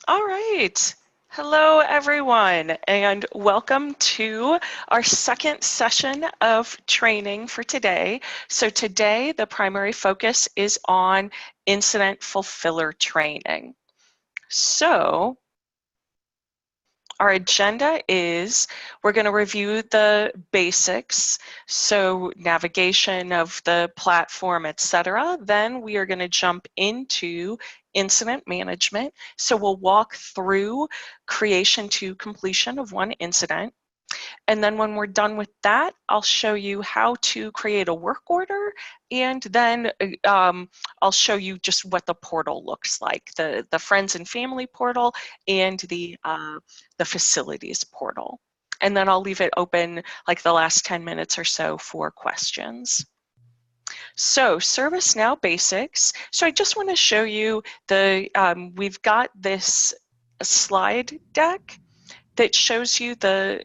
All right. Hello, everyone, and welcome to our second session of training for today. So today, the primary focus is on incident fulfiller training. So our agenda is we're going to review the basics, so navigation of the platform, etc. Then we are going to jump into incident management. So we'll walk through creation to completion of one incident. And then when we're done with that, I'll show you how to create a work order, and then I'll show you just what the portal looks like, the friends and family portal and the facilities portal. And then I'll leave it open like the last 10 minutes or so for questions. So ServiceNow basics. So I just want to show you we've got this slide deck that shows you the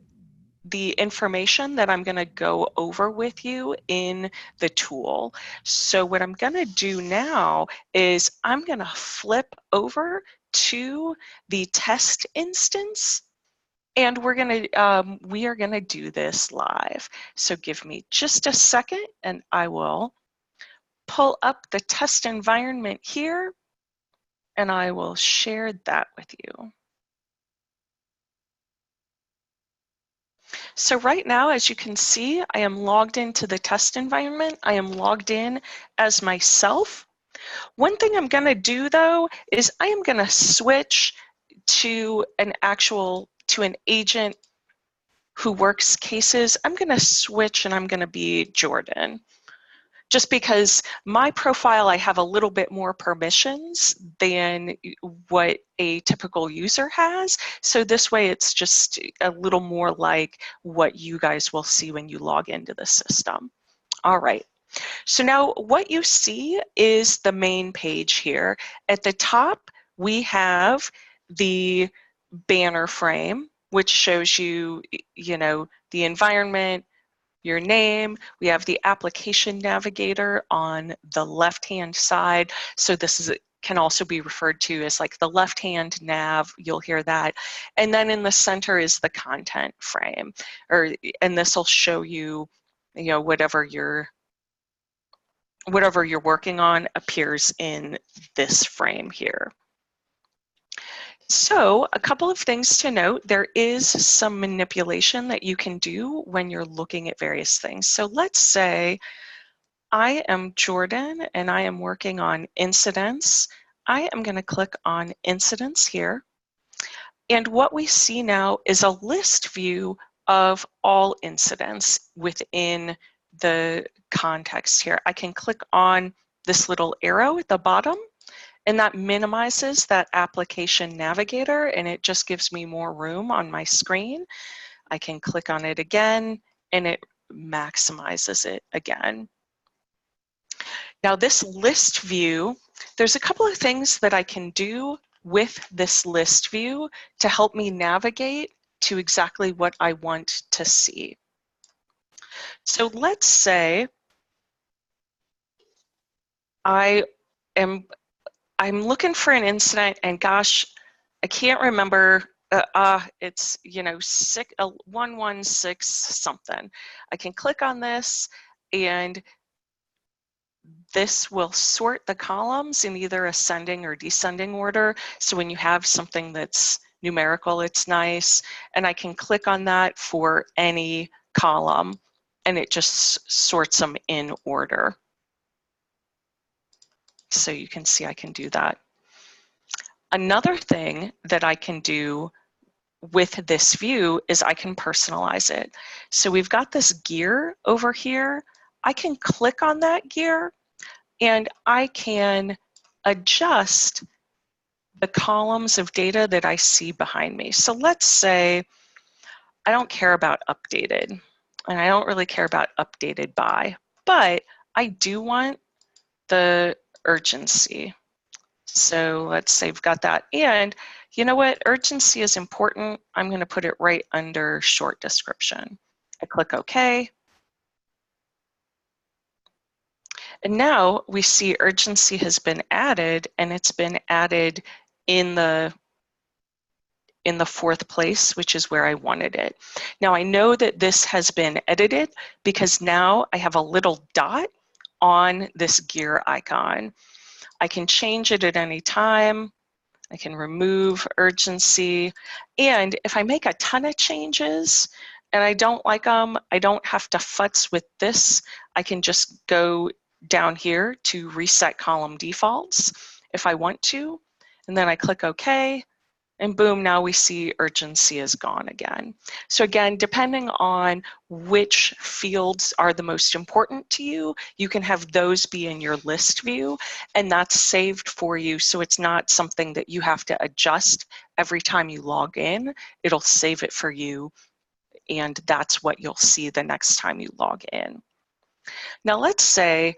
information that I'm going to go over with you in the tool. So what I'm going to do now is I'm going to flip over to the test instance, and we are going to do this live. So give me just a second and I will pull up the test environment here and I will share that with you. So right now, as you can see, I am logged into the test environment. I am logged in as myself. One thing I'm going to do, though, is I am going to switch to an agent who works cases. I'm going to switch and I'm going to be Jordan. Just because my profile, I have a little bit more permissions than what a typical user has. So this way it's just a little more like what you guys will see when you log into the system. All right. So now what you see is the main page here. At the top, we have the banner frame, which shows you, the environment, your name. We have the application navigator on the left-hand side. So this can also be referred to as like the left-hand nav. You'll hear that. And then in the center is the content frame, and this will show you, whatever you're working on appears in this frame here. So a couple of things to note. There is some manipulation that you can do when you're looking at various things. So let's say I am Jordan and I am working on incidents. I am going to click on incidents here. And what we see now is a list view of all incidents within the context here. I can click on this little arrow at the bottom, and that minimizes that application navigator, and it just gives me more room on my screen. I can click on it again, and it maximizes it again. Now this list view, there's a couple of things that I can do with this list view to help me navigate to exactly what I want to see. So let's say I'm looking for an incident, and gosh, I can't remember. It's 116 something. I can click on this, and this will sort the columns in either ascending or descending order. So when you have something that's numerical, it's nice. And I can click on that for any column, and it just sorts them in order. So you can see I can do that. Another thing that I can do with this view is I can personalize it. So we've got this gear over here. I can click on that gear and I can adjust the columns of data that I see behind me. So let's say I don't care about updated, and I don't really care about updated by, but I do want the urgency. So let's say we've got that. And you know what? Urgency is important. I'm going to put it right under short description. I click OK. And now we see urgency has been added, and it's been added in the in the 4th place, which is where I wanted it. Now I know that this has been edited because now I have a little dot on this gear icon. I can change it at any time. I can remove urgency. And if I make a ton of changes and I don't like them, I don't have to futz with this. I can just go down here to reset column defaults if I want to. And then I click OK. And boom, now we see urgency is gone again. So again, depending on which fields are the most important to you, you can have those be in your list view, and that's saved for you. So it's not something that you have to adjust every time you log in. It'll save it for you, and that's what you'll see the next time you log in. Now let's say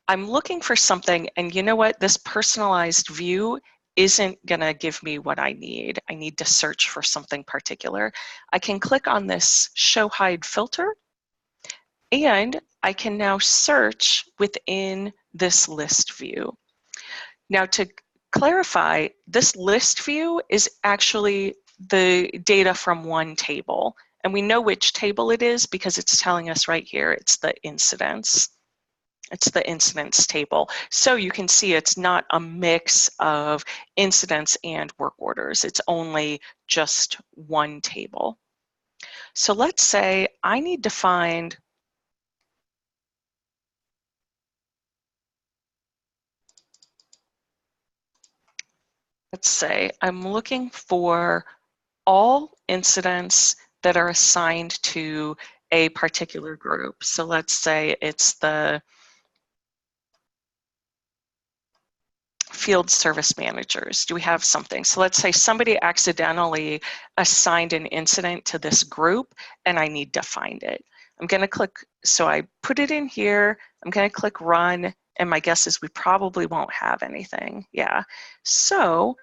I'm looking for something, and you know what? This personalized view isn't gonna give me what I need. I need to search for something particular. I can click on this show hide filter, and I can now search within this list view. Now to clarify, this list view is actually the data from one table, and we know which table it is because it's telling us right here. It's the incidents. It's the incidents table. So you can see it's not a mix of incidents and work orders. It's only just one table. So let's say I need to find let's say I'm looking for all incidents that are assigned to a particular group. So let's say it's the field service managers. Do we have something? So let's say somebody accidentally assigned an incident to this group and I need to find it. I'm going to click, so I put it in here, I'm going to click run, and my guess is we probably won't have anything. Yeah. So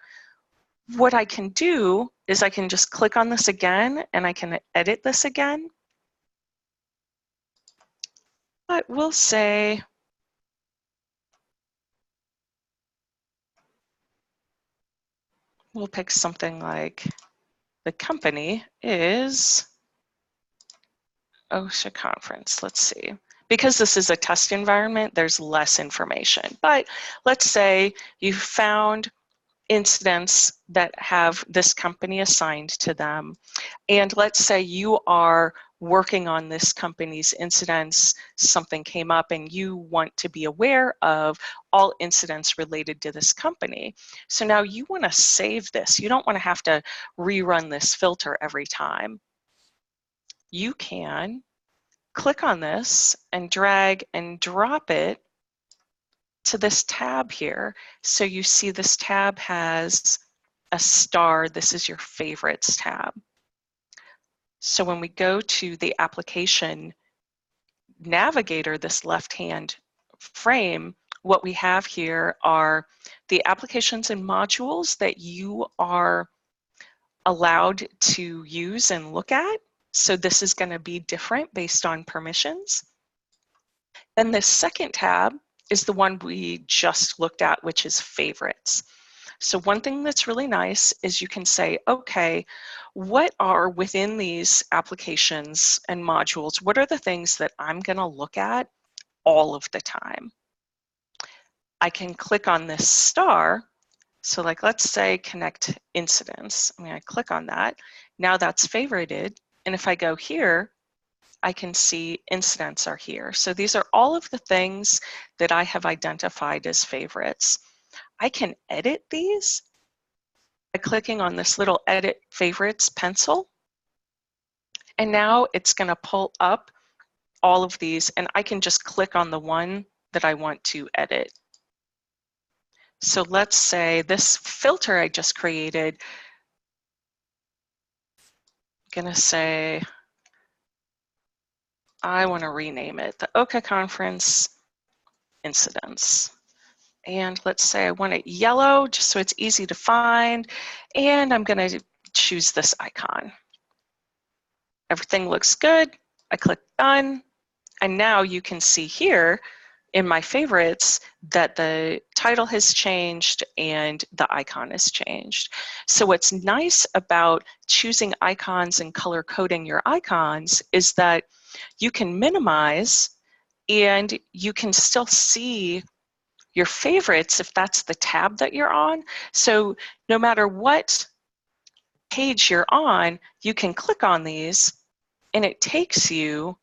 what I can do is I can just click on this again and I can edit this again. But we'll say, we'll pick something like the company is OSHA conference. Let's see. Because this is a test environment, there's less information. But let's say you found incidents that have this company assigned to them. And let's say you are working on this company's incidents, something came up and you want to be aware of all incidents related to this company. So now you want to save this. You don't want to have to rerun this filter every time. You can click on this and drag and drop it to this tab here. So you see this tab has a star. This is your favorites tab. So when we go to the application navigator, this left-hand frame, what we have here are the applications and modules that you are allowed to use and look at. So this is going to be different based on permissions. Then the second tab is the one we just looked at, which is favorites. So one thing that's really nice is you can say, okay, what are within these applications and modules, what are the things that I'm going to look at all of the time? I can click on this star. So like, let's say connect incidents. I'm going to click on that. Now that's favorited. And if I go here, I can see incidents are here. So these are all of the things that I have identified as favorites. I can edit these by clicking on this little edit favorites pencil. And now it's going to pull up all of these and I can just click on the one that I want to edit. So let's say this filter I just created, I'm going to say, I want to rename it the OSHA conference incidents. And let's say I want it yellow just so it's easy to find. And I'm going to choose this icon. Everything looks good. I click done. And now you can see here in my favorites that the title has changed and the icon has changed. So what's nice about choosing icons and color coding your icons is that you can minimize and you can still see your favorites if that's the tab that you're on. So no matter what page you're on, you can click on these and it takes you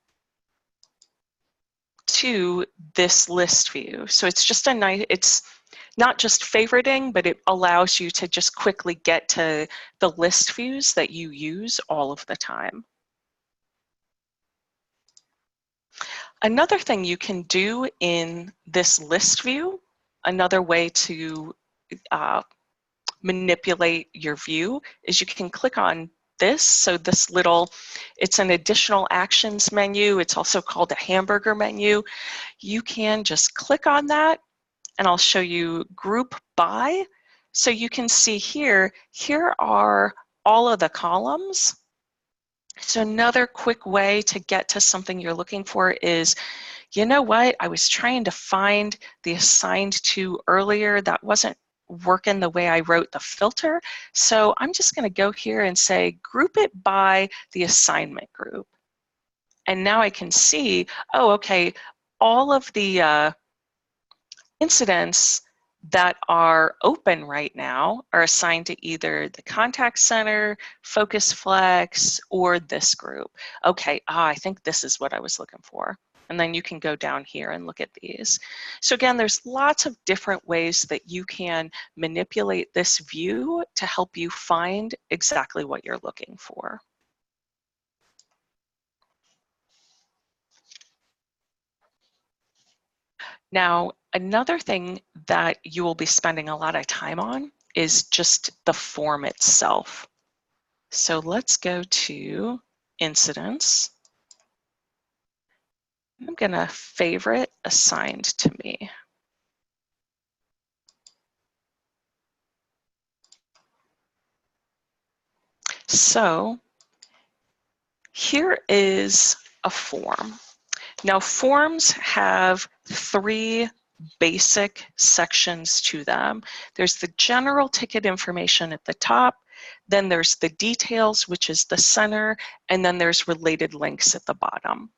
to this list view. So it's just a nice, it's not just favoriting, but it allows you to just quickly get to the list views that you use all of the time. Another thing you can do in this list view, another way to manipulate your view, is you can click on this. So this little, it's an additional actions menu. It's also called a hamburger menu. You can just click on that and I'll show you group by. So you can see here are all of the columns. So another quick way to get to something you're looking for is, you know what, I was trying to find the assigned to earlier, that wasn't working the way I wrote the filter. So I'm just going to go here and say group it by the assignment group. And now I can see, oh, okay, all of the incidents that are open right now are assigned to either the contact center, Focus Flex, or this group. Okay, I think this is what I was looking for. And then you can go down here and look at these. So again, there's lots of different ways that you can manipulate this view to help you find exactly what you're looking for. Now, another thing that you will be spending a lot of time on is just the form itself. So let's go to incidents. I'm going to favorite assigned to me. So here is a form. Now, forms have three basic sections to them. There's the general ticket information at the top, then there's the details, which is the center, and then there's related links at the bottom.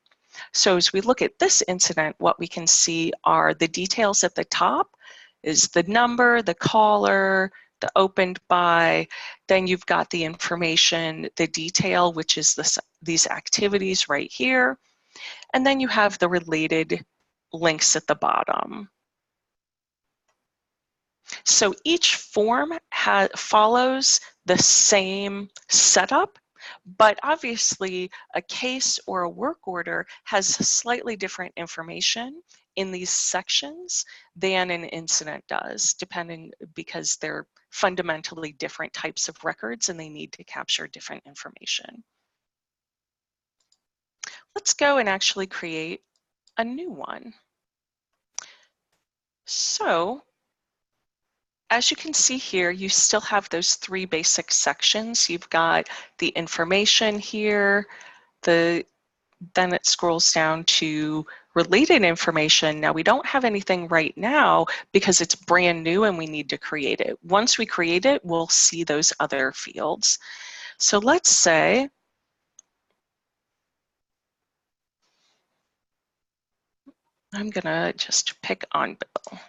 So as we look at this incident, what we can see are the details at the top is the number, the caller, the opened by, then you've got the information, the detail, which is these activities right here, and then you have the related links at the bottom. So each form follows the same setup, but obviously a case or a work order has slightly different information in these sections than an incident does, because they're fundamentally different types of records and they need to capture different information. Let's go and actually create a new one. So as you can see here, you still have those three basic sections. You've got the information here, then it scrolls down to related information. Now we don't have anything right now because it's brand new and we need to create it. Once we create it, we'll see those other fields. So let's say I'm gonna just pick on Bill.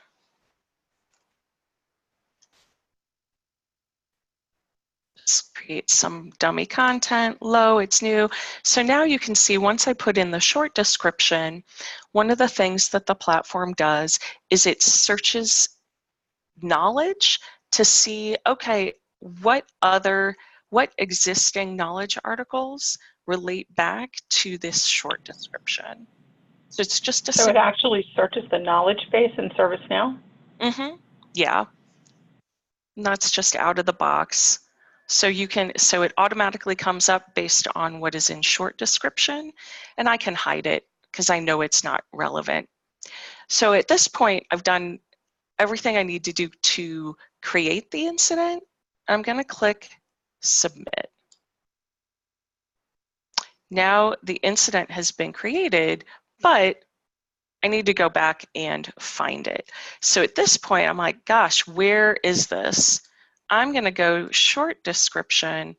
Just create some dummy content, low, it's new. So now you can see once I put in the short description, one of the things that the platform does is it searches knowledge to see, okay, what existing knowledge articles relate back to this short description. So it's just a So it actually searches the knowledge base in ServiceNow? Mm-hmm. Yeah. And that's just out of the box. So so it automatically comes up based on what is in short description, and I can hide it because I know it's not relevant. So at this point, I've done everything I need to do to create the incident. I'm going to click submit. Now the incident has been created, but I need to go back and find it. So at this point, I'm like, gosh, where is this? I'm going to go short description,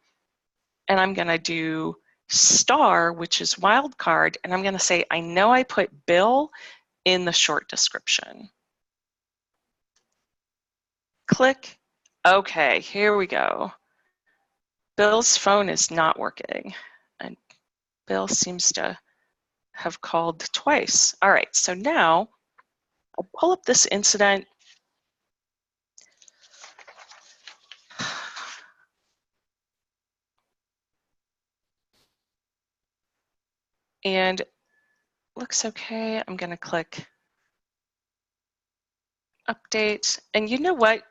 and I'm going to do star, which is wildcard, and I'm going to say, I know I put Bill in the short description. Click. Okay, here we go. Bill's phone is not working, and Bill seems to have called twice. All right, so now I'll pull up this incident. And looks okay. I'm going to click update. And you know what?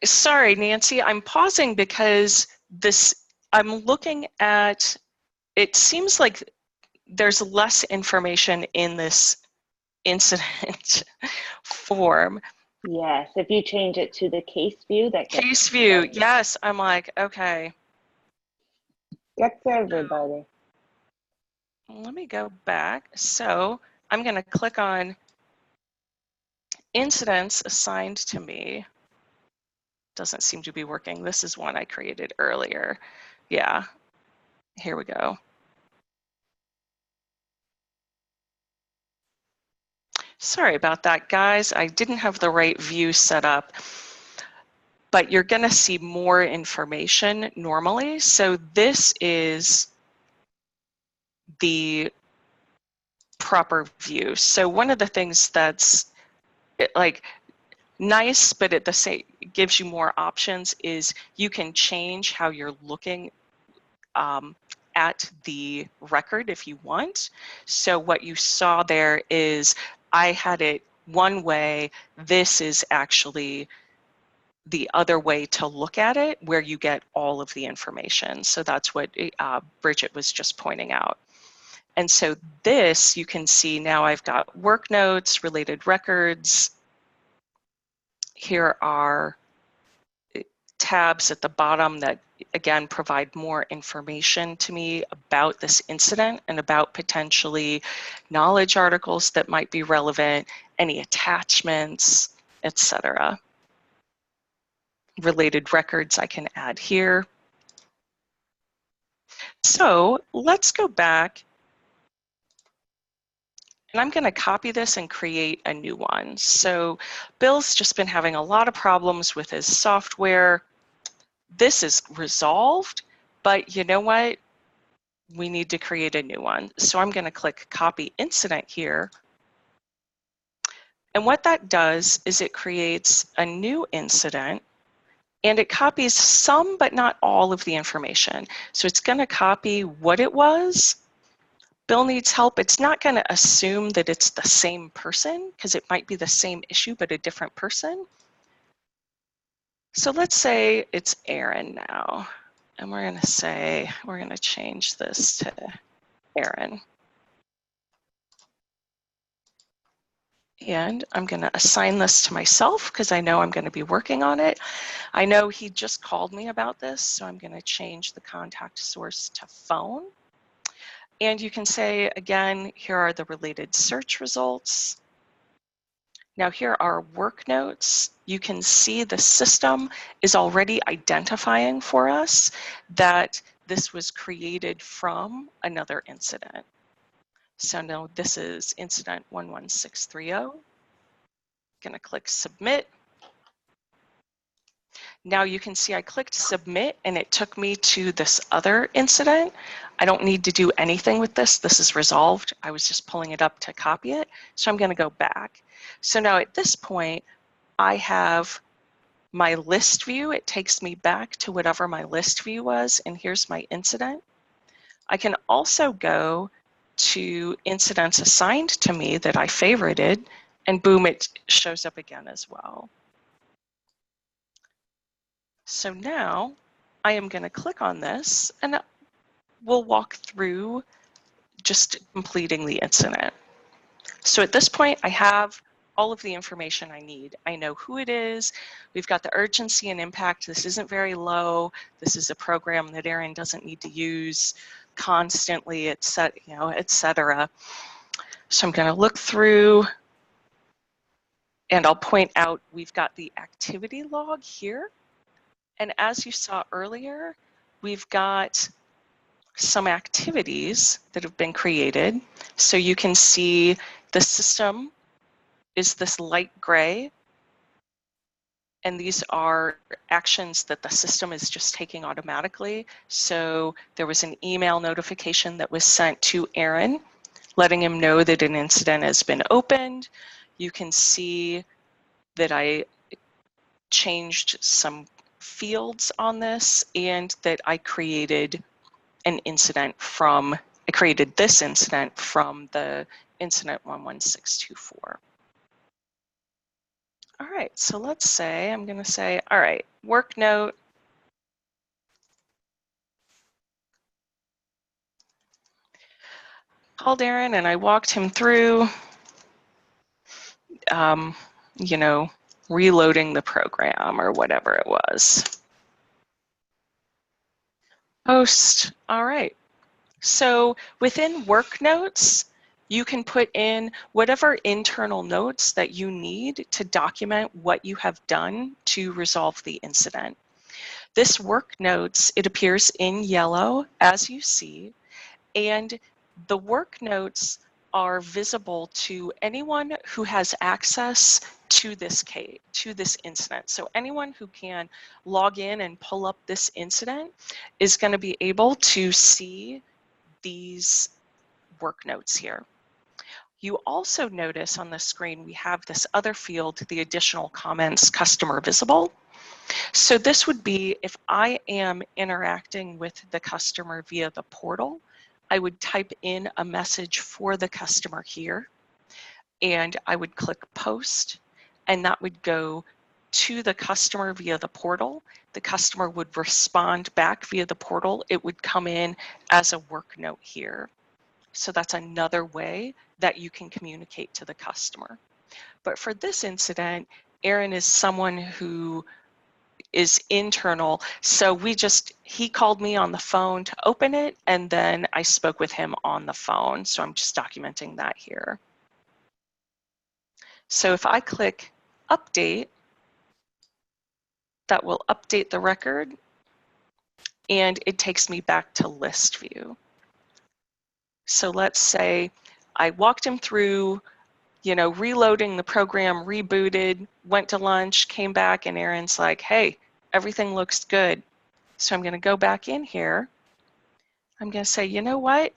Sorry, Nancy, I'm pausing because I'm looking at, it seems like there's less information in this incident form. Yes, if you change it to the case view, that gets Case view, yes. I'm like, okay. gets everybody. Let me go back. So I'm going to click on incidents assigned to me. Doesn't seem to be working. This is one I created earlier. Yeah, here we go. Sorry about that, guys. I didn't have the right view set up, but you're going to see more information normally. So this is the proper view. So one of the things that's like nice, but at the same gives you more options is you can change how you're looking at the record if you want. So what you saw there is I had it one way. This is actually the other way to look at it, where you get all of the information. So that's what Bridget was just pointing out. And so this, you can see now I've got work notes, related records. Here are tabs at the bottom that again provide more information to me about this incident and about potentially knowledge articles that might be relevant, any attachments, etc. Related records I can add here. So let's go back, and I'm going to copy this and create a new one. So Bill's just been having a lot of problems with his software. This is resolved, but you know what? We need to create a new one. So I'm going to click copy incident here. And what that does is it creates a new incident, and it copies some but not all of the information. So it's going to copy what it was. Bill needs help. It's not going to assume that it's the same person because it might be the same issue but a different person. So let's say it's Aaron now. And we're going to say, we're going to change this to Aaron. And I'm going to assign this to myself because I know I'm going to be working on it. I know he just called me about this, so I'm going to change the contact source to phone. And you can say, again, here are the related search results. Now here are work notes. You can see the system is already identifying for us that this was created from another incident. So now this is incident 11630. Going to click submit. Now you can see I clicked submit and it took me to this other incident. I don't need to do anything with this. This is resolved. I was just pulling it up to copy it. So I'm going to go back. So now at this point, I have my list view. It takes me back to whatever my list view was, and here's my incident. I can also go to incidents assigned to me that I favorited, and boom, it shows up again as well. So now I am going to click on this and we'll walk through just completing the incident. So at this point, I have all of the information I need. I know who it is. We've got the urgency and impact. This isn't very low. This is a program that Aaron doesn't need to use constantly, et cetera. So I'm going to look through, and I'll point out we've got the activity log here. And as you saw earlier, we've got some activities that have been created. So you can see the system is this light gray, and these are actions that the system is just taking automatically. So there was an email notification that was sent to Aaron, letting him know that an incident has been opened. You can see that I changed some fields on this, and that I created an incident from, I created this incident from the incident 11624. All right, so let's say, I'm going to say, all right, work note. Called Aaron and I walked him through, you know, reloading the program or whatever it was. Post, all right. So within work notes, you can put in whatever internal notes that you need to document what you have done to resolve the incident. This work notes, it appears in yellow as you see, and the work notes are visible to anyone who has access to this case, to this incident. So anyone who can log in and pull up this incident is going to be able to see these work notes here. You also notice on the screen we have this other field, the additional comments customer visible. So this would be if I am interacting with the customer via the portal, I would type in a message for the customer here, and I would click post, and that would go to the customer via the portal. The customer would respond back via the portal. It would come in as a work note here. So that's another way that you can communicate to the customer. But for this incident, Aaron is someone who is internal. So he called me on the phone to open it, and then I spoke with him on the phone. So I'm just documenting that here. So if I click update, that will update the record, and it takes me back to list view. So let's say I walked him through, you know, reloading the program, rebooted, went to lunch, came back, and Aaron's like, hey, everything looks good. So I'm going to go back in here. I'm going to say, you know what?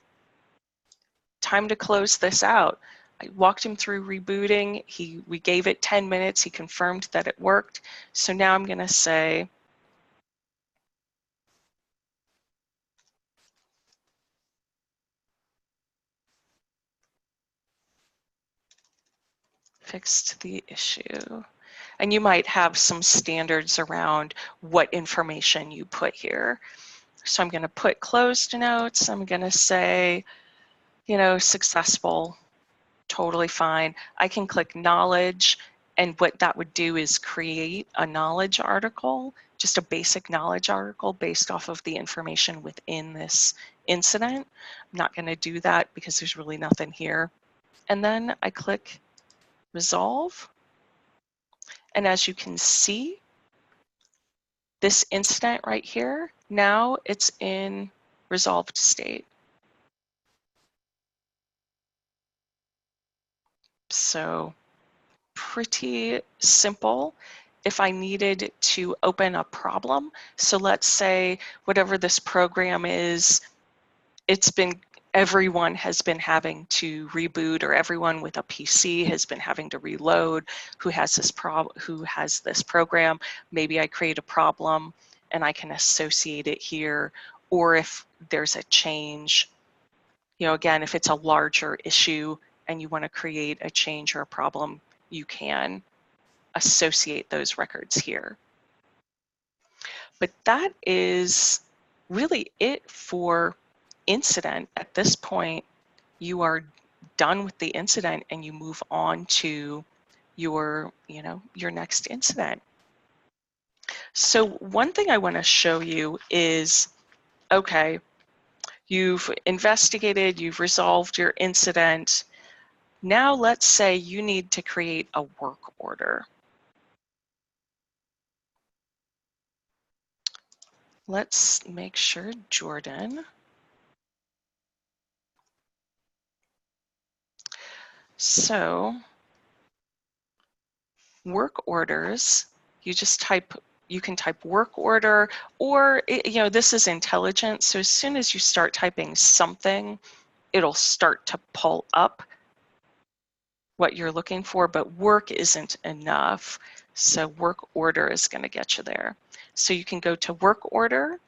Time to close this out. I walked him through rebooting. We gave it 10 minutes. He confirmed that it worked. So now I'm going to say, fixed the issue. And you might have some standards around what information you put here. So I'm going to put closed notes. I'm going to say, you know, successful, totally fine. I can click knowledge, and what that would do is create a knowledge article, just a basic knowledge article based off of the information within this incident. I'm not going to do that because there's really nothing here. And then I click resolve. And as you can see, this incident right here, now it's in resolved state. So pretty simple. If I needed to open a problem, so let's say whatever this program is, everyone has been having to reboot, or everyone with a PC has been having to reload who has this program. Maybe I create a problem and I can associate it here. Or if there's a change, you know, again, if it's a larger issue and you want to create a change or a problem, you can associate those records here. But that is really it for incident. At this point, you are done with the incident and you move on to your, your next incident. So one thing I want to show you is, okay, you've investigated, you've resolved your incident. Now let's say you need to create a work order. Let's make sure Jordan. So work orders, you can type work order, or this is intelligent. So as soon as you start typing something, it'll start to pull up what you're looking for, but work isn't enough. So work order is going to get you there. So you can go to work order,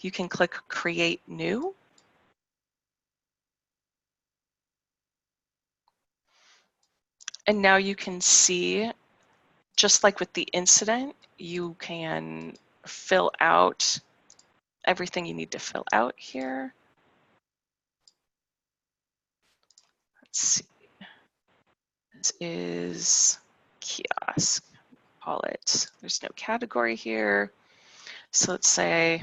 you can click create new. And now you can see, just like with the incident, you can fill out everything you need to fill out here. Let's see. This is kiosk. Call it. There's no category here. So let's say,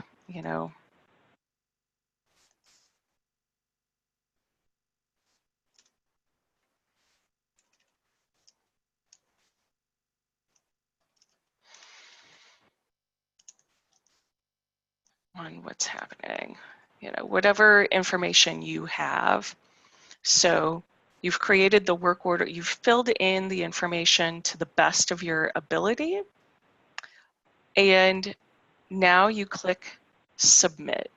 on what's happening, whatever information you have. So you've created the work order, you've filled in the information to the best of your ability, and now you click submit.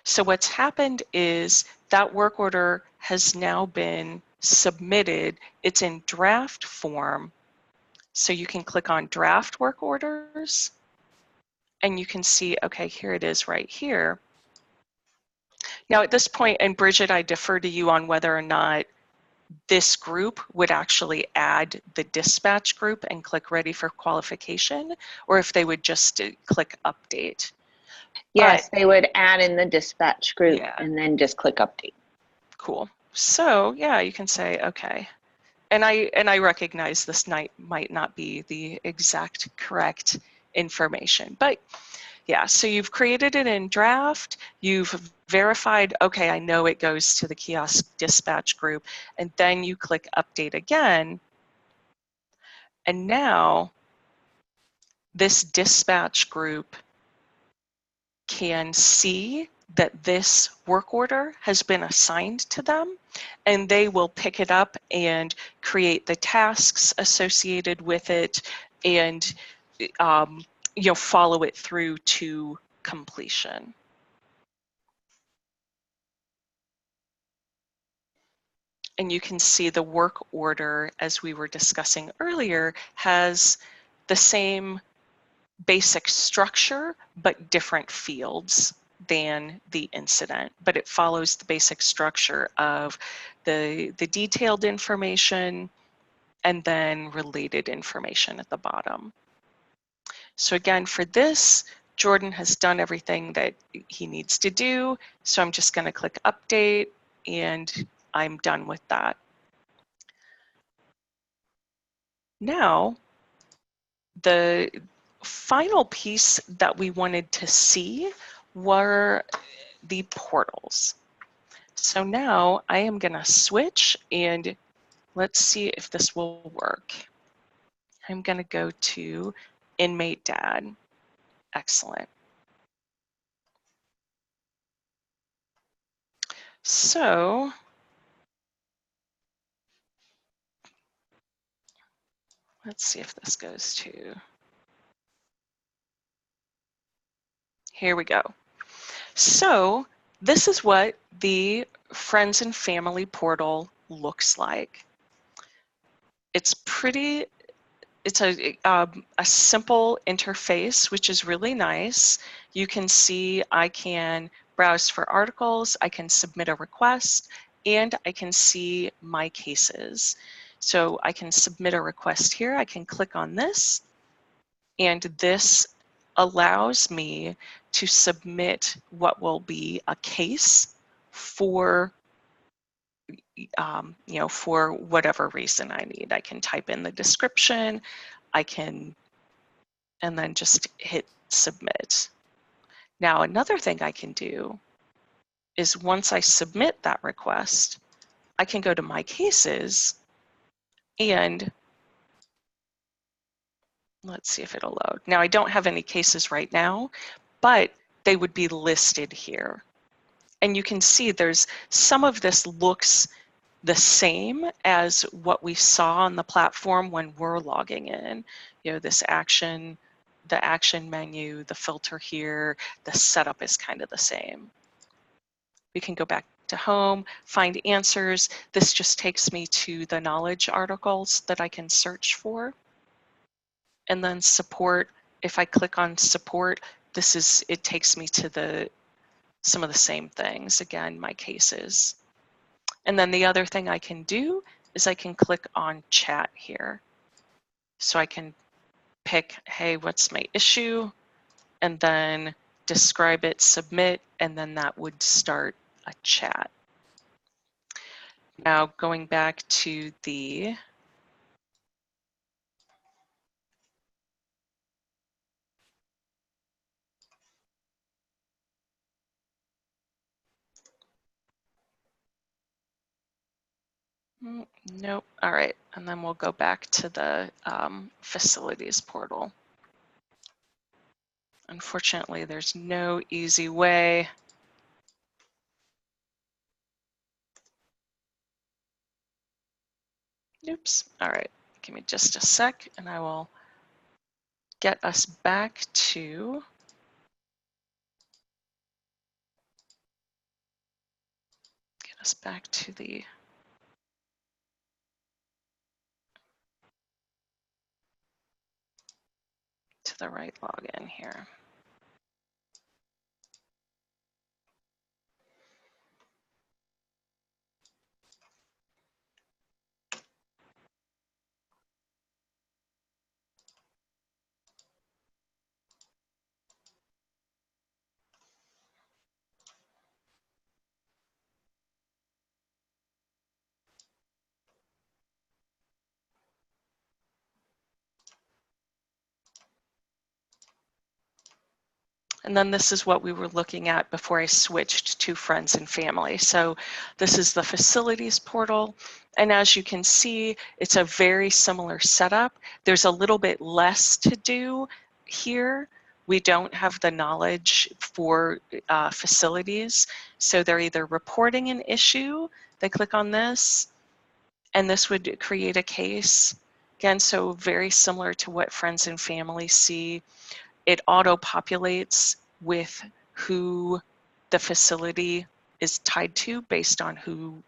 So what's happened is that work order has now been submitted. It's in draft form. So you can click on draft work orders and you can see, okay, here it is right here. Now at this point, and Bridget, I defer to you on whether or not this group would actually add the dispatch group and click ready for qualification, or if they would just click update. Yes, they would add in the dispatch group Yeah. and then just click update. Cool. So yeah, you can say, okay. And I recognize this might not be the exact correct information, but yeah, so you've created it in draft, you've verified, okay, I know it goes to the kiosk dispatch group, and then you click update again. And now this dispatch group can see that this work order has been assigned to them, and they will pick it up and create the tasks associated with it and follow it through to completion. And you can see the work order, as we were discussing earlier, has the same basic structure but different fields than the incident, but it follows the basic structure of the detailed information and then related information at the bottom. So again, for this, Jordan has done everything that he needs to do, so I'm just going to click update and I'm done with that. Now, the final piece that we wanted to see were the portals. So now I am going to switch and let's see if this will work. I'm going to go to inmate dad. Excellent. So let's see if this goes to, here we go. So this is what the friends and family portal looks like. It's pretty, it's a simple interface, which is really nice. You can see I can browse for articles, I can submit a request, and I can see my cases. So I can submit a request here, I can click on this, and this allows me to submit what will be a case for you know, for whatever reason I need. I can type in the description, and then just hit submit. Now, another thing I can do is once I submit that request, I can go to my cases and let's see if it'll load. Now, I don't have any cases right now, but they would be listed here. And you can see there's some of this looks the same as what we saw on the platform when we're logging in. You know, this action, the action menu, the filter here, the setup is kind of the same. We can go back to home, find answers. This just takes me to the knowledge articles that I can search for. And then support, if I click on support, it takes me to some of the same things, again, my cases. And then the other thing I can do is I can click on chat here. So I can pick, hey, what's my issue? And then describe it, submit, and then that would start a chat. Now going back to the nope. All right. And then we'll go back to the facilities portal. Unfortunately, there's no easy way. Oops. All right. Give me just a sec and I will get us back to the right login here. And then this is what we were looking at before I switched to friends and family. So this is the facilities portal. And as you can see, it's a very similar setup. There's a little bit less to do here. We don't have the knowledge for facilities. So they're either reporting an issue, they click on this, and this would create a case. Again, so very similar to what friends and family see. It auto-populates with who the facility is tied to based on who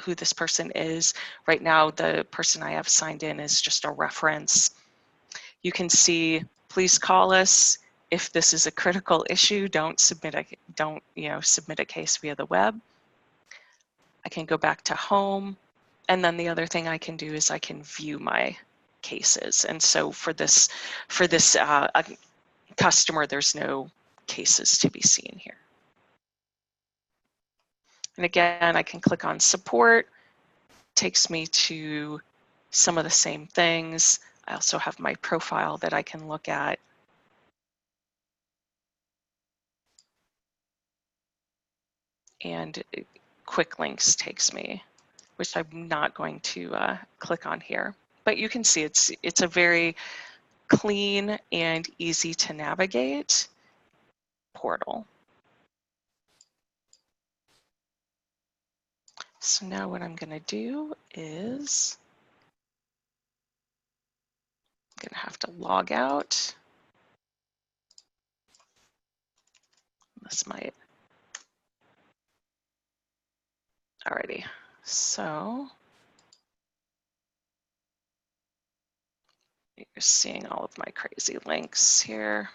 this person is. Right now, the person I have signed in is just a reference. You can see, please call us if this is a critical issue. Don't submit a case via the web. I can go back to home, and then the other thing I can do is I can view my cases. And so for this customer, there's no cases to be seen here. And again, I can click on support, takes me to some of the same things. I also have my profile that I can look at. And quick links takes me, which I'm not going to click on here. But you can see it's a very clean and easy to navigate portal. So now what I'm going to do is I'm going to have to log out. This might. Alrighty. So you're seeing all of my crazy links here.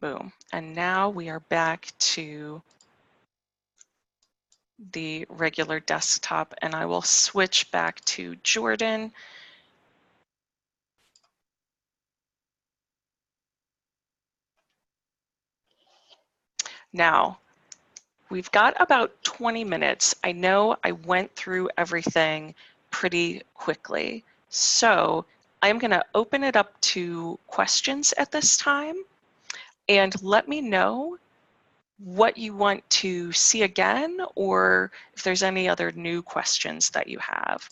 Boom. And now we are back to the regular desktop, and I will switch back to Jordan. Now, we've got about 20 minutes. I know I went through everything pretty quickly. So I'm going to open it up to questions at this time, and let me know what you want to see again, or if there's any other new questions that you have.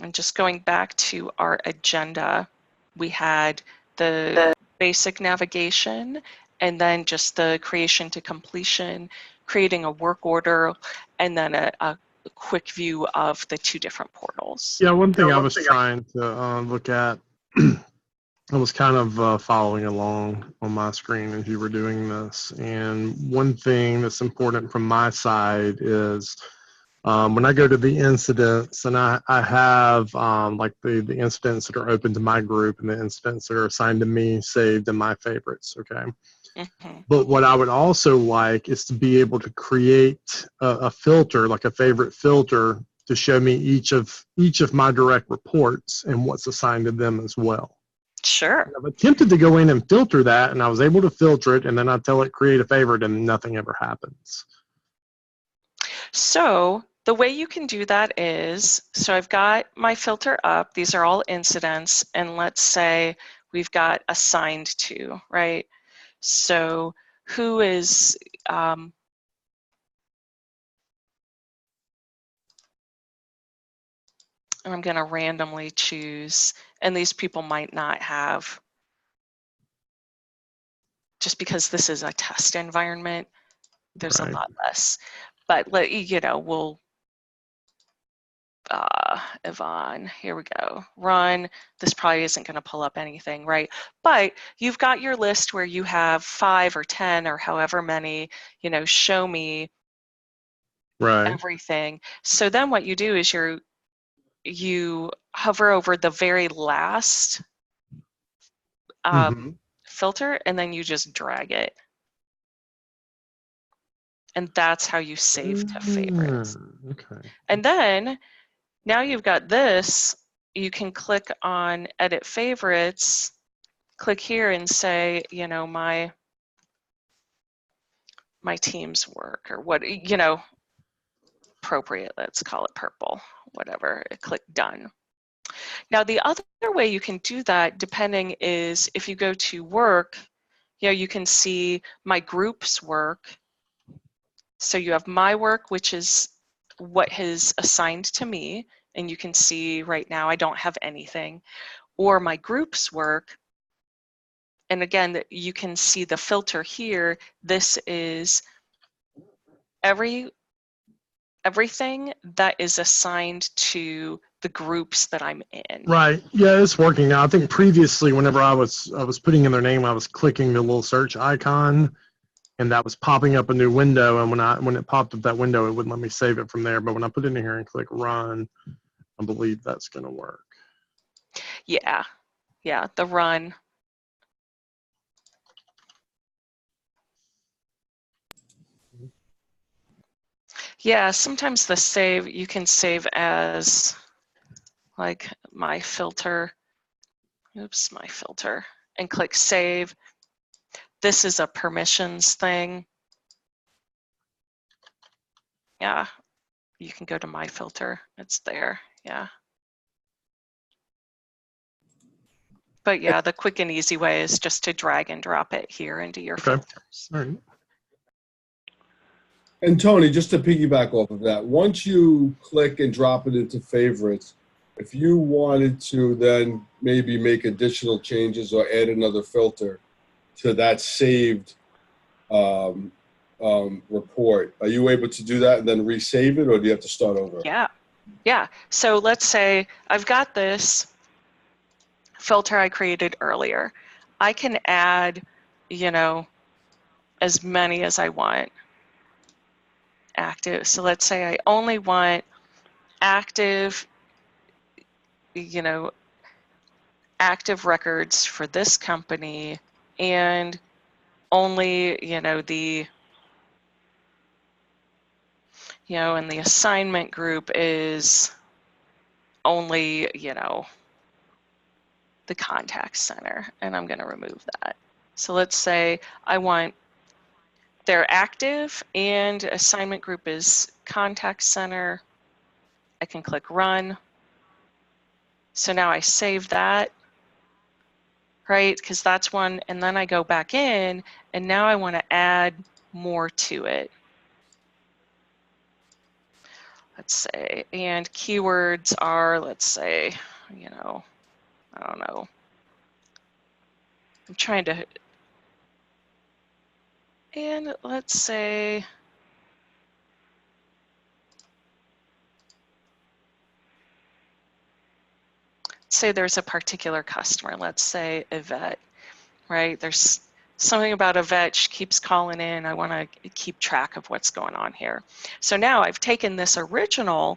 And just going back to our agenda, we had the basic navigation, and then just the creation to completion, creating a work order, and then a quick view of the two different portals. Yeah, one thing I was trying to look at, I was kind of following along on my screen as you were doing this. And one thing that's important from my side is when I go to the incidents, and I have like the incidents that are open to my group and the incidents that are assigned to me saved in my favorites, okay? Mm-hmm. But what I would also like is to be able to create a filter, like a favorite filter, to show me each of my direct reports and what's assigned to them as well. Sure. And I've attempted to go in and filter that, and I was able to filter it, and then I tell it create a favorite, and nothing ever happens. So the way you can do that is, so I've got my filter up. These are all incidents, and let's say we've got assigned to, right? So who is, and I'm going to randomly choose, and these people might not have, just because this is a test environment, there's Right. a lot less. But we'll, Yvonne, here we go, run. This probably isn't going to pull up anything, right? But you've got your list where you have 5 or 10 or however many, show me everything. So then what you do is you hover over the very last filter, and then you just drag it. And that's how you save to favorites. Okay. And then now you've got this, you can click on edit favorites, click here and say, my team's work, or what, appropriate, let's call it purple, whatever, click done. Now the other way you can do that, depending, is if you go to work, you can see my group's work. So you have my work, which is what is assigned to me, and you can see right now I don't have anything, or my group's work. And again, you can see the filter here. This is everything that is assigned to the groups that I'm in. Right. Yeah, it's working now. I think previously, whenever I was putting in their name, I was clicking the little search icon, and that was popping up a new window. And when it popped up that window, it wouldn't let me save it from there. But when I put it in here and click run, I believe that's going to work. Yeah. Yeah. The run. Yeah. Sometimes the save, you can save as like my filter. Oops, my filter, and click save. This is a permissions thing. Yeah, you can go to my filter, it's there, yeah. But yeah, the quick and easy way is just to drag and drop it here into your filters. All right. And Tony, just to piggyback off of that, once you click and drop it into favorites, if you wanted to then maybe make additional changes or add another filter to that saved report, are you able to do that and then resave it, or do you have to start over? Yeah. So let's say I've got this filter I created earlier. I can add, as many as I want. Active. So let's say I only want active, active records for this company, and only, and the assignment group is only, the contact center, and I'm going to remove that. So let's say I want they're active and assignment group is contact center. I can click run. So now I save that, right? Because that's one, and then I go back in, and now I want to add more to it. Let's say, and keywords are, let's say, you know, I don't know. I'm trying to, and let's say, there's a particular customer, let's say Yvette, right? There's something about Yvette, she keeps calling in. I want to keep track of what's going on here. So now I've taken this original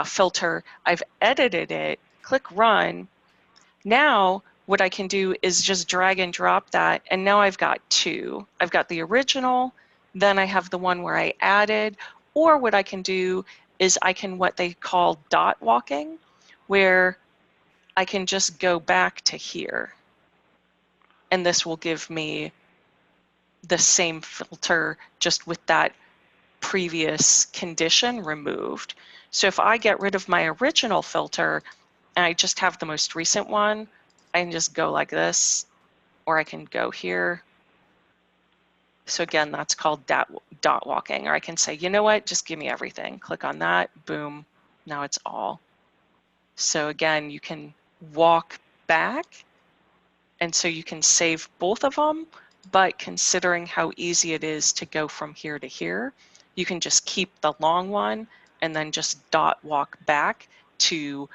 filter, I've edited it, click run. Now what I can do is just drag and drop that, and now I've got two. I've got the original, then I have the one where I added, or what I can do is I can what they call dot walking, where I can just go back to here. And this will give me the same filter just with that previous condition removed. So if I get rid of my original filter and I just have the most recent one, I can just go like this, or I can go here. So again, that's called dot walking, or I can say, you know what, just give me everything. Click on that, boom, now it's all. So again, you can walk back, and so you can save both of them, but considering how easy it is to go from here to here, you can just keep the long one and then just dot walk back to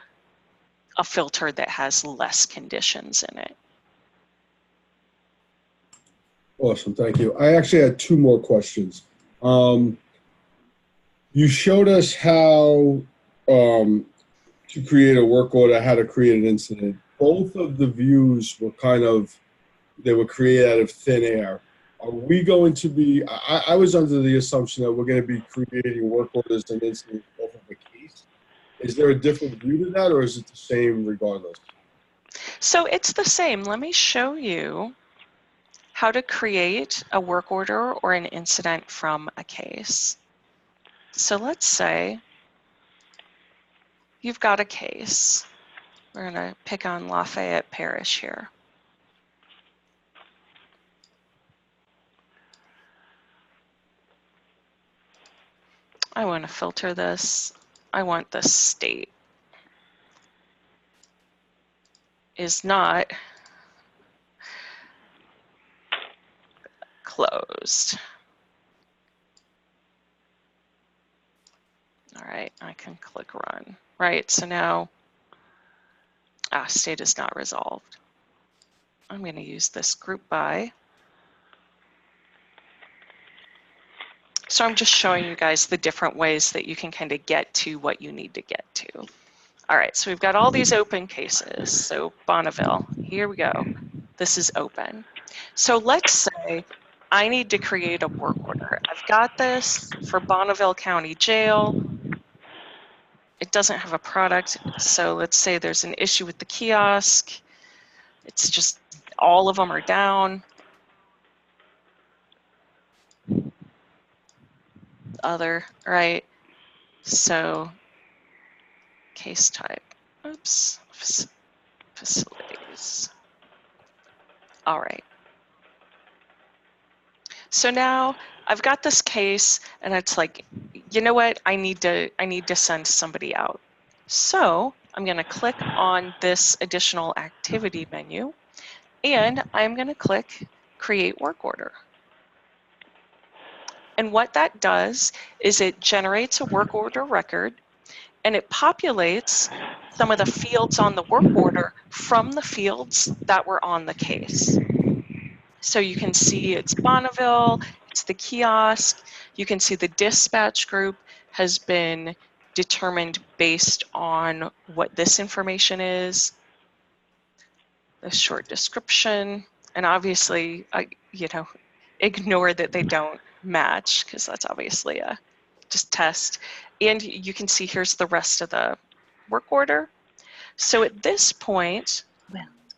a filter that has less conditions in it. Awesome, thank you. I actually had two more questions. You showed us how to create a work order, how to create an incident. Both of the views were they were created out of thin air. Are we going to be, I was under the assumption that we're going to be creating work orders and incidents off of a case. Is there a different view to that, or is it the same regardless? So it's the same. Let me show you how to create a work order or an incident from a case. So let's say you've got a case. We're going to pick on Lafayette Parish here. I want to filter this. I want the state is not closed. All right, I can click run. Right, so now state is not resolved. I'm going to use this group by. So I'm just showing you guys the different ways that you can kind of get to what you need to get to. All right, so we've got all these open cases. So Bonneville, here we go. This is open. So let's say I need to create a work order. I've got this for Bonneville County Jail. It doesn't have a product, so let's say there's an issue with the kiosk. It's just all of them are down. Other, right? So case type, oops, facilities. All right. So now I've got this case and it's like, you know what, I need to send somebody out. So I'm going to click on this additional activity menu and I'm going to click create work order. And what that does is it generates a work order record and it populates some of the fields on the work order from the fields that were on the case. So you can see it's Bonneville, it's the kiosk. You can see the dispatch group has been determined based on what this information is, the short description, and obviously, ignore that they don't match because that's obviously a just test. And you can see here's the rest of the work order. So at this point,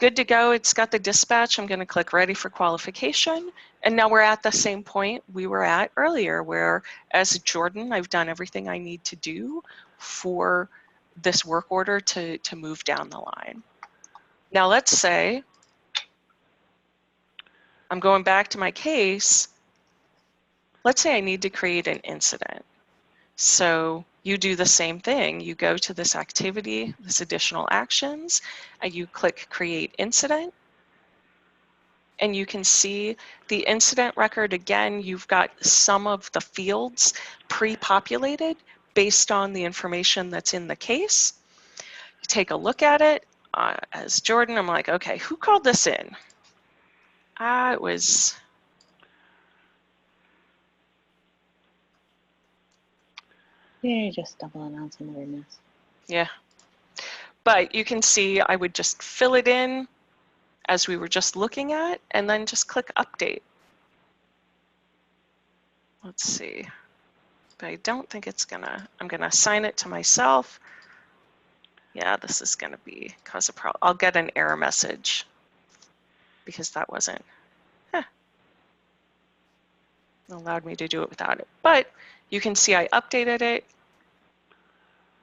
good to go. It's got the dispatch. I'm going to click ready for qualification. And now we're at the same point we were at earlier, where as Jordan, I've done everything I need to do for this work order to move down the line. Now let's say I'm going back to my case. Let's say I need to create an incident. So you do the same thing. You go to this activity, this additional actions, and you click create incident. And you can see the incident record. Again, you've got some of the fields pre-populated based on the information that's in the case. You take a look at it. As Jordan, I'm like, okay, who called this in? It was... Yeah, you're just doubling on some other mess. Yeah. But you can see I would just fill it in as we were just looking at, and then just click update. Let's see. But I don't think it's gonna, I'm gonna assign it to myself. Yeah, this is gonna be cause a problem. I'll get an error message because that wasn't, allowed me to do it without it. But you can see I updated it,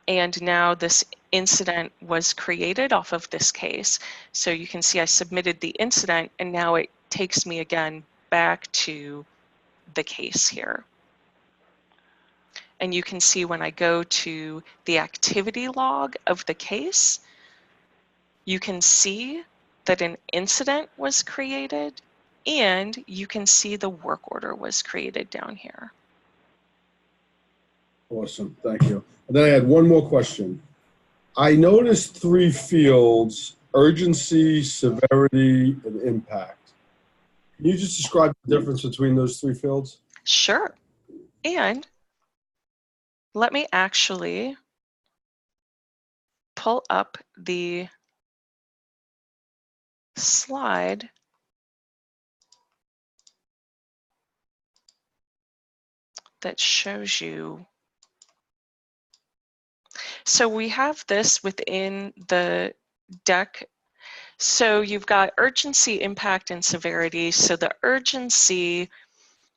and now this incident was created off of this case. So you can see I submitted the incident, and now it takes me again back to the case here. And you can see when I go to the activity log of the case, you can see that an incident was created, and you can see the work order was created down here. Awesome, thank you. And then I had one more question. I noticed 3 fields: urgency, severity, and impact. Can you just describe the difference between those 3 fields? Sure. And let me actually pull up the slide that shows you. So we have this within the deck. So you've got urgency, impact, and severity. So the urgency,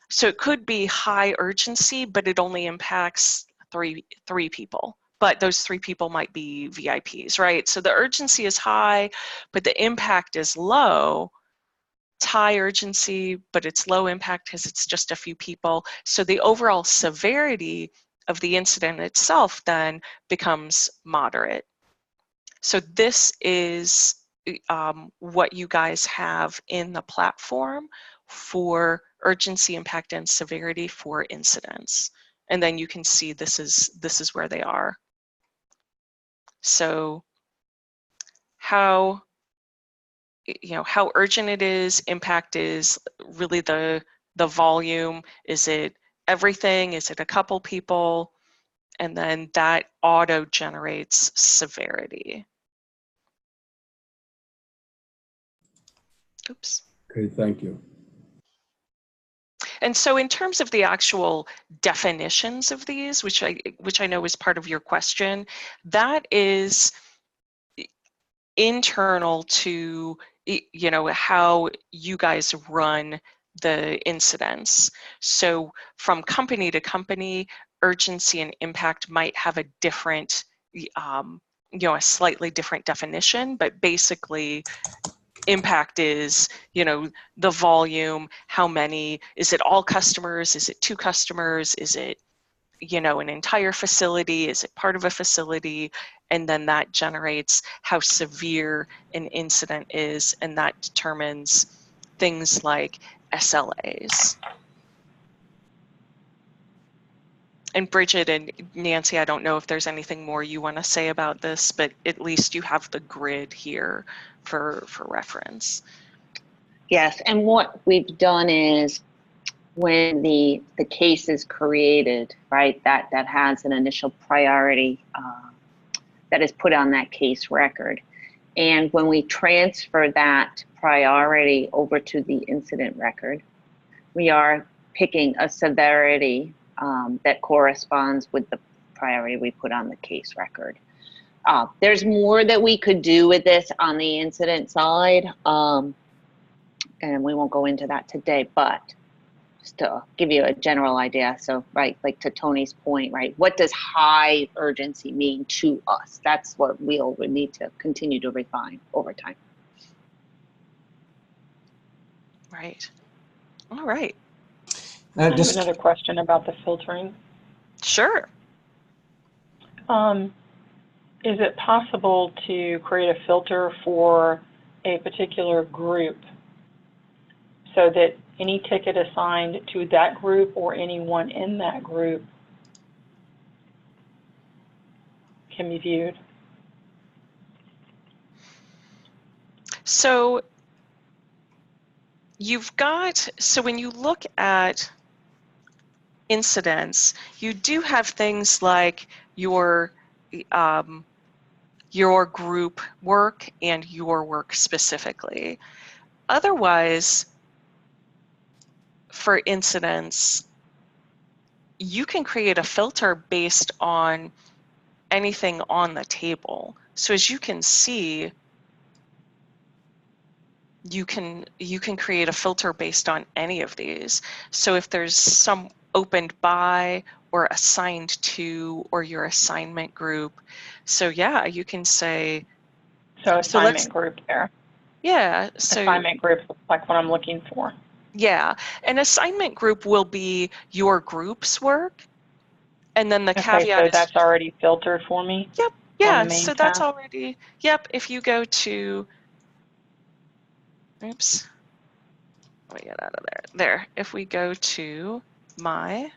so it could be high urgency, but it only impacts three people. But those 3 people might be VIPs, right? So the urgency is high, but the impact is low. It's high urgency, but it's low impact because it's just a few people. So the overall severity of the incident itself then becomes moderate. So this is what you guys have in the platform for urgency, impact, and severity for incidents. And then you can see this is where they are. So how urgent it is, impact is really the volume. Is it everything? Is it a couple people? And then that auto generates severity. Oops. Okay, thank you. And so in terms of the actual definitions of these, which I know is part of your question, that is internal to how you guys run the incidents. So from company to company, urgency and impact might have a different, a slightly different definition, but basically impact is, the volume, how many, is it all customers, is it 2 customers, is it, an entire facility, is it part of a facility, and then that generates how severe an incident is, and that determines things like SLAs. And Bridget and Nancy, I don't know if there's anything more you want to say about this, but at least you have the grid here for reference. Yes, and what we've done is when the case is created, right, that has an initial priority that is put on that case record. And when we transfer that priority over to the incident record, we are picking a severity that corresponds with the priority we put on the case record. There's more that we could do with this on the incident side, and we won't go into that today, but just to give you a general idea. So, right, like to Tony's point, right, what does high urgency mean to us? That's what we'll need to continue to refine over time. Right. All right. I have another question about the filtering. Sure. Is it possible to create a filter for a particular group so that any ticket assigned to that group or anyone in that group can be viewed? So so when you look at incidents, you do have things like your group work and your work specifically. Otherwise, for incidents, you can create a filter based on anything on the table. So as you can see, you can create a filter based on any of these. So if there's some opened by or assigned to or your assignment group, so yeah, you can say. So assignment group there. Yeah. So assignment group looks like what I'm looking for. Yeah, an assignment group will be your group's work, and then the caveat so is. That's already filtered for me. Yep. On Yeah. the main So that's tab? already. Yep. If you go to. Oops. Let me get out of there. There. If we go to my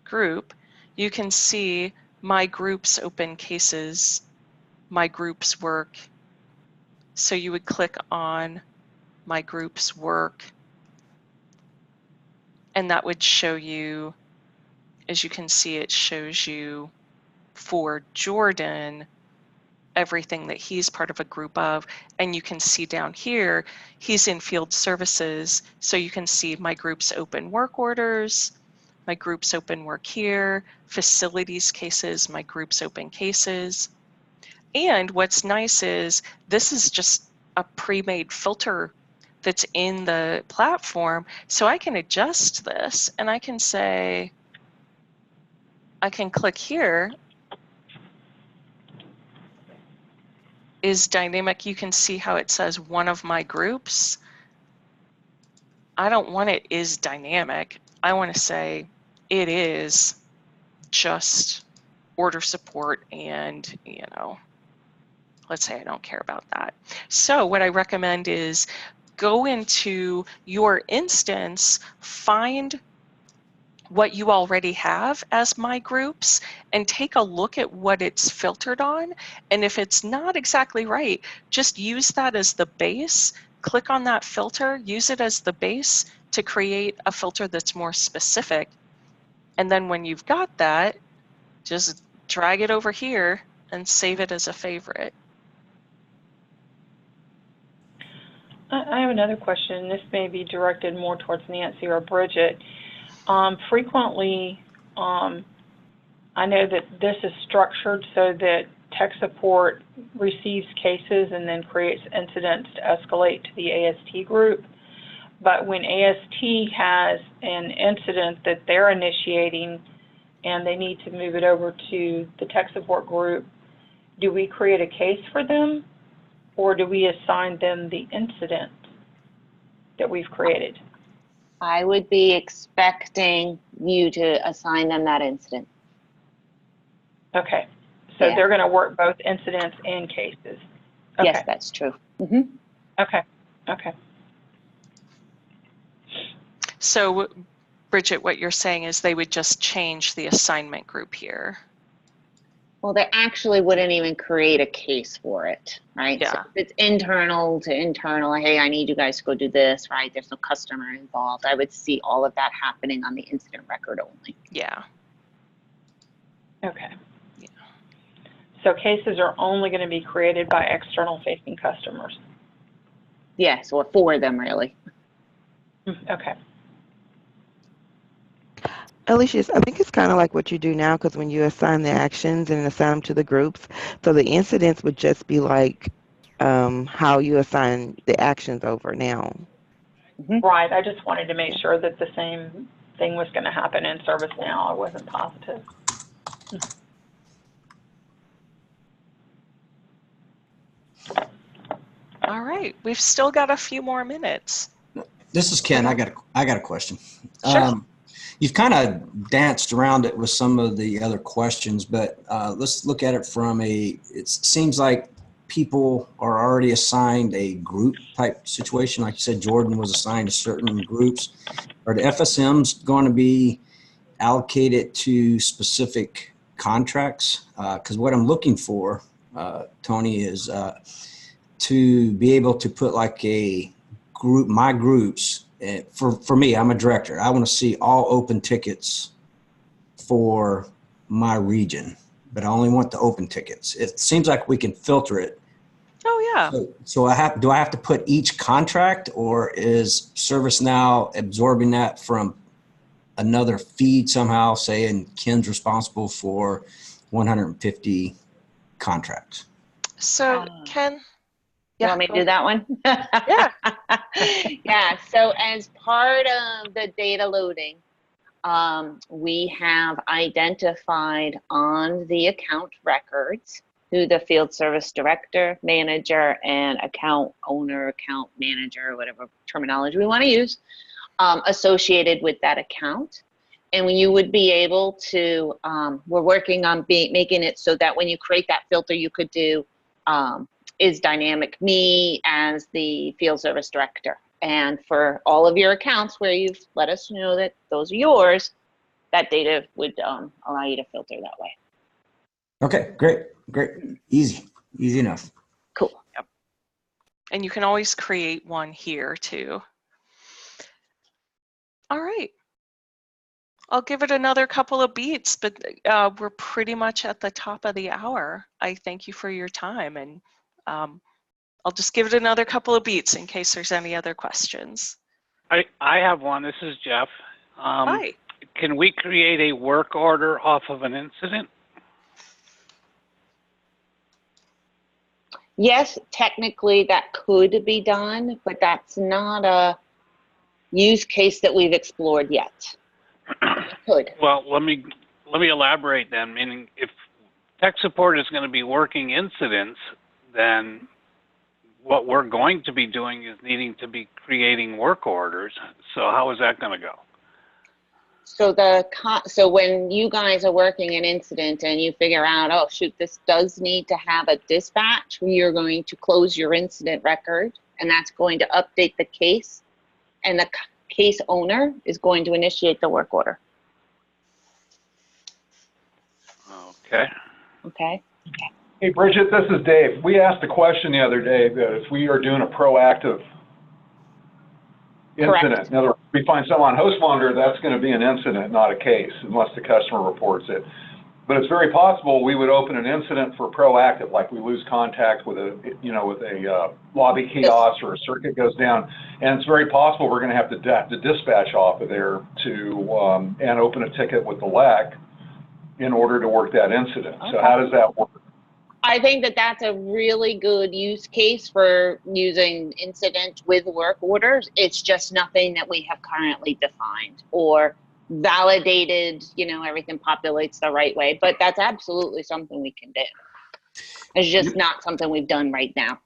group, you can see my group's open cases, my group's work. So you would click on my group's work, and that would show you, as you can see, it shows you for Jordan everything that he's part of a group of, and you can see down here he's in field services, so you can see my group's open work orders, my group's open work here, facilities cases, my group's open cases. And what's nice is this is just a pre-made filter that's in the platform, so I can adjust this and I can say, I can click here, is dynamic. You can see how it says one of my groups. I don't want it is dynamic. I want to say it is just order support, and let's say I don't care about that. So what I recommend is go into your instance, find what you already have as my groups, and take a look at what it's filtered on. And if it's not exactly right, just use that as the base. Click on that filter, use it as the base to create a filter that's more specific. And then when you've got that, just drag it over here and save it as a favorite. I have another question. This may be directed more towards Nancy or Bridget. Frequently, I know that this is structured so that tech support receives cases and then creates incidents to escalate to the AST group. But when AST has an incident that they're initiating and they need to move it over to the tech support group, do we create a case for them, or do we assign them the incident that we've created? I would be expecting you to assign them that incident. Okay, so Yeah. they're going to work both incidents and cases. Okay. Yes, that's true. Mm-hmm. Okay, okay. So Bridget, what you're saying is they would just change the assignment group here. Well, they actually wouldn't even create a case for it, right? Yeah. So if it's internal to internal, hey, I need you guys to go do this, right? There's no customer involved. I would see all of that happening on the incident record only. Yeah. Okay. Yeah. So cases are only going to be created by external facing customers? Yes, or for them, really. Okay. Alicia, I think it's kind of like what you do now, because when you assign the actions and assign them to the groups, so the incidents would just be like how you assign the actions over now. Right. I just wanted to make sure that the same thing was going to happen in ServiceNow. I wasn't positive. All right, we've still got a few more minutes. This is Ken. I got a question. Sure. You've kind of danced around it with some of the other questions, but let's look at it from it seems like people are already assigned a group type situation. Like you said, Jordan was assigned to certain groups. Are the FSMs going to be allocated to specific contracts? Because what I'm looking for, Tony, is to be able to put like a group, my groups. For me, I'm a director. I want to see all open tickets for my region, but I only want the open tickets. It seems like we can filter it. Oh yeah. So do I have to put each contract, or is ServiceNow absorbing that from another feed somehow, saying Ken's responsible for 150 contracts? So Ken, You want me to do that one? Yeah. Yeah, so as part of the data loading, we have identified on the account records who the field service director, manager, and account owner, account manager, whatever terminology we want to use, associated with that account. And you would be able to, we're working on making it so that when you create that filter, you could do is dynamic me as the field service director. And for all of your accounts where you've let us know that those are yours, that data would allow you to filter that way. Okay, great. Easy enough. Cool. Yep. And you can always create one here too. All right. I'll give it another couple of beats, but we're pretty much at the top of the hour. I thank you for your time, and I'll just give it another couple of beats in case there's any other questions. I have one. This is Jeff. Hi. Can we create a work order off of an incident? Yes, technically that could be done, but that's not a use case that we've explored yet. Could. Well, let me elaborate then. Meaning, if tech support is going to be working incidents, then what we're going to be doing is needing to be creating work orders. So how is that going to go? So when you guys are working an incident and you figure out, oh shoot, this does need to have a dispatch, you're going to close your incident record, and that's going to update the case, and the case owner is going to initiate the work order. Okay. Okay. Hey, Bridget, this is Dave. We asked a question the other day that if we are doing a proactive incident, Correct. in other words, we find someone on Host Monitor, that's going to be an incident, not a case, unless the customer reports it. But it's very possible we would open an incident for proactive, like we lose contact with a lobby kiosk or a circuit goes down, and it's very possible we're going to have to dispatch off of there to and open a ticket with the LEC in order to work that incident. Okay. So how does that work? I think that that's a really good use case for using incident with work orders. It's just nothing that we have currently defined or validated, everything populates the right way, but that's absolutely something we can do. It's just not something we've done right now.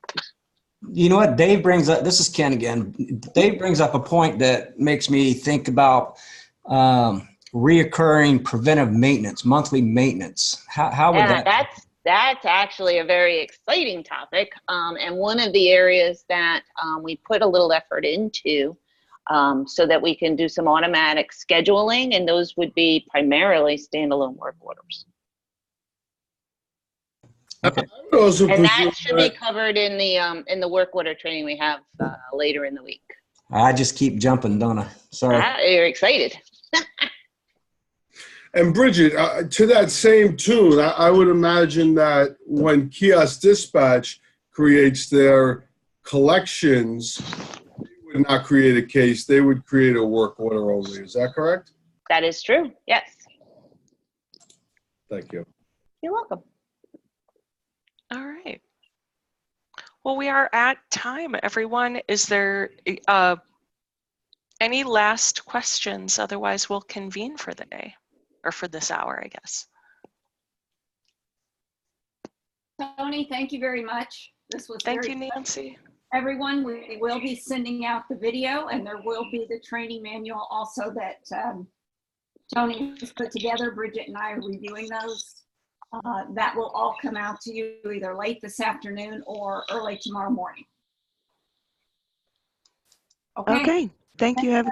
You know what Dave brings up, this is Ken again. Dave brings up a point that makes me think about reoccurring preventive maintenance, monthly maintenance. How would That's actually a very exciting topic, and one of the areas that we put a little effort into so that we can do some automatic scheduling, and those would be primarily standalone work orders. Okay. And that should be covered in the work order training we have later in the week. I just keep jumping, don't I? Sorry. You're excited. And Bridget, to that same tune, I would imagine that when Kiosk Dispatch creates their collections, they would not create a case, they would create a work order only. Is that correct? That is true. Yes. Thank you. You're welcome. All right. Well, we are at time, everyone. Is there any last questions? Otherwise, we'll convene for the day, or for this hour, I guess. Tony, thank you very much. This was Thank very you, Nancy. Everyone, we will be sending out the video, and there will be the training manual also that Tony has put together. Bridget and I are reviewing those. That will all come out to you either late this afternoon or early tomorrow morning. Okay. Okay. Thank you. Have a